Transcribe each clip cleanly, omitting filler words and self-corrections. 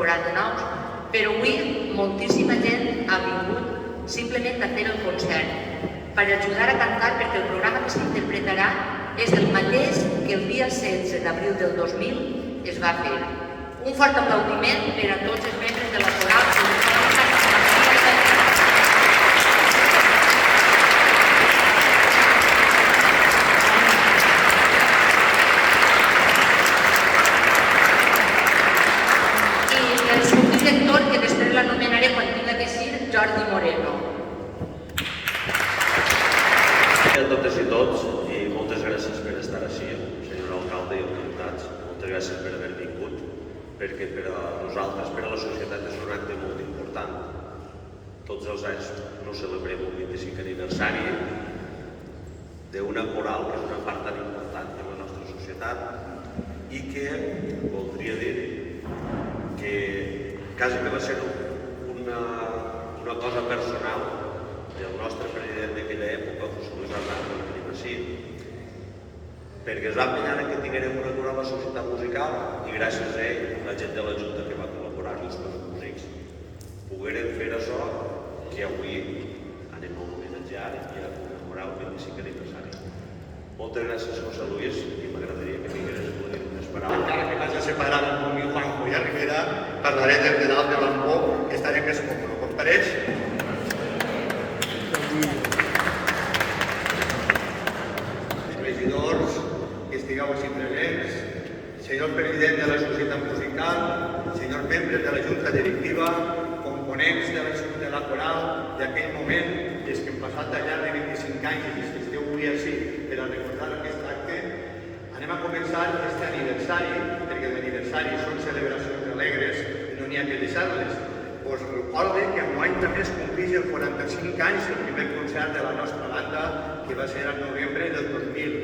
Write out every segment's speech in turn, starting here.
incorporat de nous, però avui moltíssima gent ha vingut simplement a fer el concert, per ajudar a cantar, perquè el programa que s'interpretarà és el mateix que el dia 16 d'abril del 2000 es va fer. Un fort aplaudiment per a tots els membres de la coral. I el subdirector, que després l'anomenaré quan tinga que ser, Jordi Moreno. A totes i tots, i moltes gràcies per estar així, senyor alcalde i autoritats. Moltes gràcies per haver vingut, perquè per a nosaltres, per a la societat, és un acte molt important. Tots els anys no celebrem el 25 aniversari d'una coral, que és una part tan important de la nostra societat, i que voldria dir que quasi que va ser una cosa personal del nostre president d'aquella època, José Luis Arnal, que tenim així, perquè es va empenyar que tinguérem una coral a la societat musical i gràcies a ell, la gent de la Junta que va col·laborar i els músics, poguérem fer això que avui anem a homenatjar i a commemorar el 25 aniversari. Moltes gràcies, José Luis, i m'agradaria que tingués unes paraules. Encara que m'has de separar amb mi Juanjo i a Rivera, parlaré des de dalt de l'Ambó, que estaré més còmode. Com pareix? Regidors, que estigueu així presents, senyor president de la Societat Musical, senyors membres de la Junta Directiva, components de la coral d'aquell moment, i els que hem passat al llarg de 25 anys i els que esteu avui així per a recordar aquest acte, anem a començar aquest aniversari, perquè l'aniversari són celebracions alegres i no n'hi ha que deixar-les. Us recordo que enguany també es compleix el 45 anys el primer concert de la nostra banda, que va ser al novembre del 2000,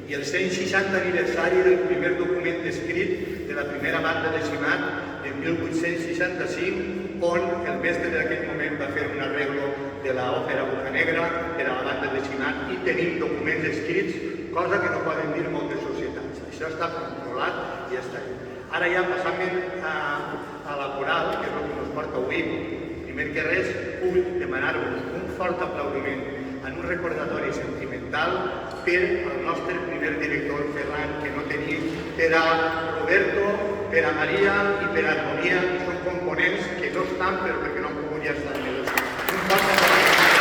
i el 160 aniversari del primer document escrit de la primera banda de Simat de 1865, on el mestre d'aquell moment va fer un arreglo de l'òpera Bocanegra per a la banda de Simat i tenim documents escrits, cosa que no poden dir moltes societats. Això està controlat i ja està. Ara ja passant a la coral, que és el que ens porta avui. Primer que res, vull demanar-vos un fort aplaudiment en un recordatori sentimental per al nostre primer director, Ferran, que no tenim, per a Roberto, per a Maria i per a Harmonia, que són components que no estan però perquè no han pogut ja estar més. Un fort aplaudiment.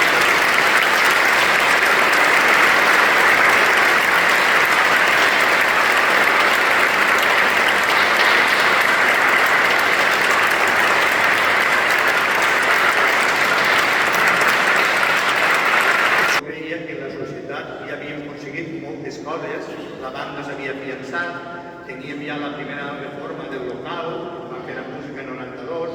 La banda s'havia afiançat, teníem ja la primera reforma del local, va fer la música en 92,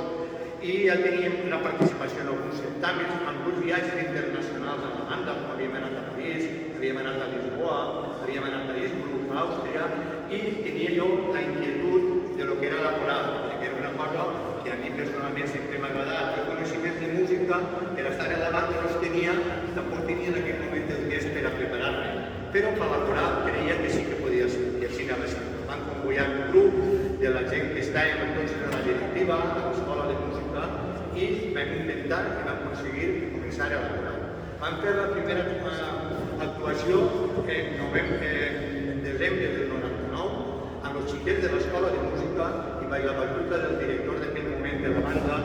i ja teníem una participació en alguns certàmens, amb alguns viatges internacionals a la banda, com havíem anat a París, havíem anat a Lisboa, havíem anat a Innsbruck, a Àustria, i tenia jo la inquietud de lo que era la coral, que era una cosa que a mi personalment sempre m'ha agradat. El coneixement de música, per estar a la banda no es tenia, i tampoc tenia en aquell moment el temps per a preparar-me. Però per la coral creia que sí que podia ser, i així anava sent. Van convocar un grup de la gent que estàvem entonces a la directiva, a l'escola de música, i vam intentar i vam aconseguir començar a la coral. Vam fer la primera actuació en desembre del 99 amb els xiquets de l'escola de música i vaig la batuta del director d'aquell moment de la banda,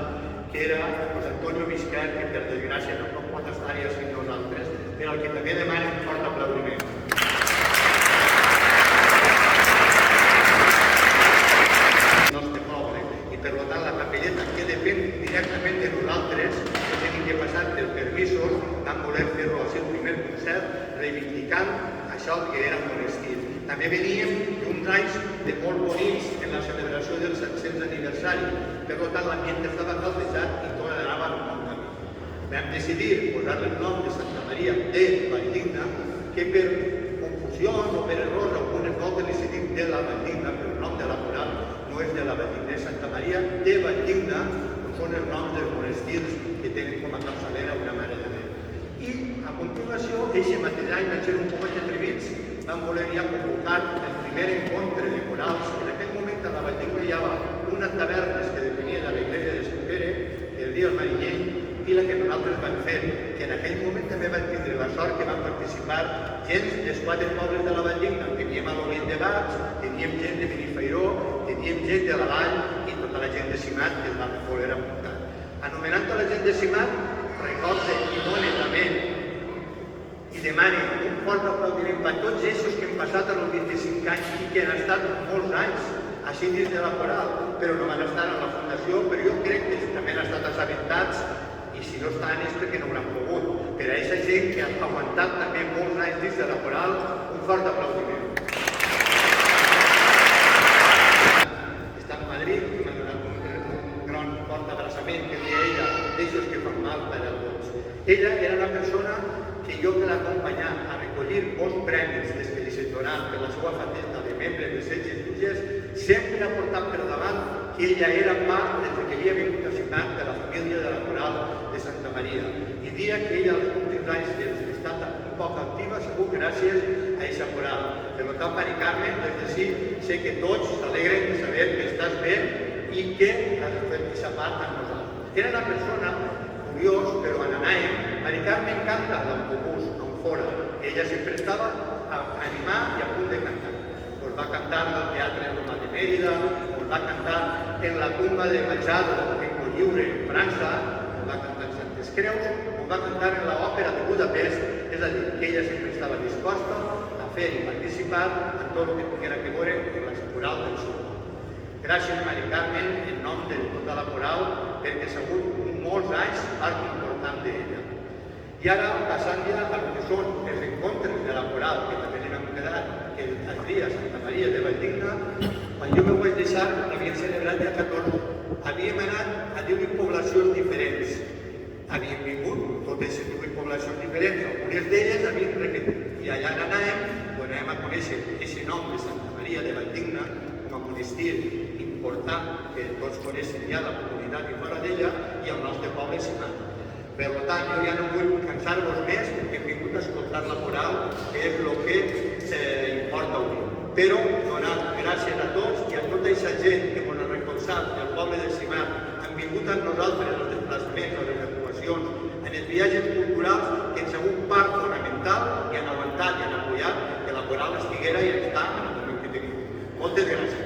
que era Antonio Vizquer, que per desgràcia no pot estar-hi així nosaltres, però al que també demana un fort aplaudiment. I per tant la capelleta, que depèn directament de nosaltres, que tenim que passar pels permisos, vam voler fer-lo al seu primer concert, reivindicant això que era Monestir. També veníem d'uns anys de molt bonics en la celebració del 700 aniversari, per tant l'ambient estava caldejat i tot anava en bon camí. Vam decidir posar-li el nom de Santa Maria de Valldigna, que per confusions o per errors algunes voltes li cedim de la Valldigna, però el nom de la coral no és de la Valldigna, és Santa Maria de Valldigna, que són els noms dels monestirs que tenen com a capçalera una Mare de Déu. I a continuació, aquest mateix any van ser un poc atrevits, van voler ja convocar el primer encontre de corals. En aquell moment a la Valldigna hi havia unes tavernes que depenien de i la que nosaltres vam fer, que en aquell moment també vam tindre la sort que van participar gent dels 4 pobles de la Valldigna. Teníem a l'Olint de Baix, teníem gent de Benifairó, teníem gent de la Vall i tota la gent de Simat que es va voler apuntar. Anomenant a la gent de Simat, recorde i dona també i demani un fort aplaudiment per tots ells que han passat els 25 anys i que han estat molts anys així dins de la coral, però no van estar en la fundació, però jo crec que també han estat assabentats i si no estan és perquè no hauran pogut. Per a aquesta gent que ha aguantat també molts anys dins de la coral, un fort aplaudiment. Està a Madrid i m'ha donat un gran fort abraçament que deia ella, d'aixòs que fan mal per a tots. Ella era la persona que jo que l'acompanyar a recollir molts premis des que li se donaran per la seva faceta de membre de Setges i Jutges, sempre ha portat per davant que ella era part des que havia vingut a Simat de la família de la coral de Santa Maria. I dia que ella als últims anys ha estat un poc activa, segur gràcies a aquesta coral. Per tant, Mari Carmen, des d'ací sé que tots s'alegren de saber que estàs bé i que has fet aquesta part amb nosaltres. Era una persona curiós, però quan anàvem, Mari Carmen canta a l'autobús, on fora. Ella sempre estava a animar i a punt de cantar. Pues va cantar al Teatre Romà de Mèrida, pues va cantar en la tumba de Machado, en Colliure, en França, pues va cantar en Santes Creus, pues va cantar en l'òpera de Budapest, és a dir, que ella sempre estava disposta a fer i participar en tot el que tinguera que veure en la coral del sud. Gràcies, Mari Carmen, en nom de tota la coral, perquè ha sigut molts anys part important d'ella. I ara, passant ja al que són els encontres de la coral, que també n'hem quedat, que el dia Santa Maria de Valldigna, quan jo me vaig deixar, l'havien celebrat ja 14. Havíem anat a 18 poblacions diferents. Havíem vingut totes les 18 poblacions diferents, algunes d'elles havien repetit. I allà anàvem, anàvem a conèixer aquest nom de Santa Maria de Valldigna com a monestir important que tots coneixen ja la comunitat i fora d'ella i el nostre poble Simat. Per tant, jo ja no vull cansar-vos més perquè hem vingut a escoltar la coral, que és el que importa avui. Però donar gràcies a tots i a tota aquesta gent que ens ha recolzat del poble de Simat, han vingut amb nosaltres els desplaçaments, les actuacions, en els viatges culturals que han sigut part fonamental i han aguantat i han apoyat que la coral estiguera i està en el moment que tenim. Moltes gràcies.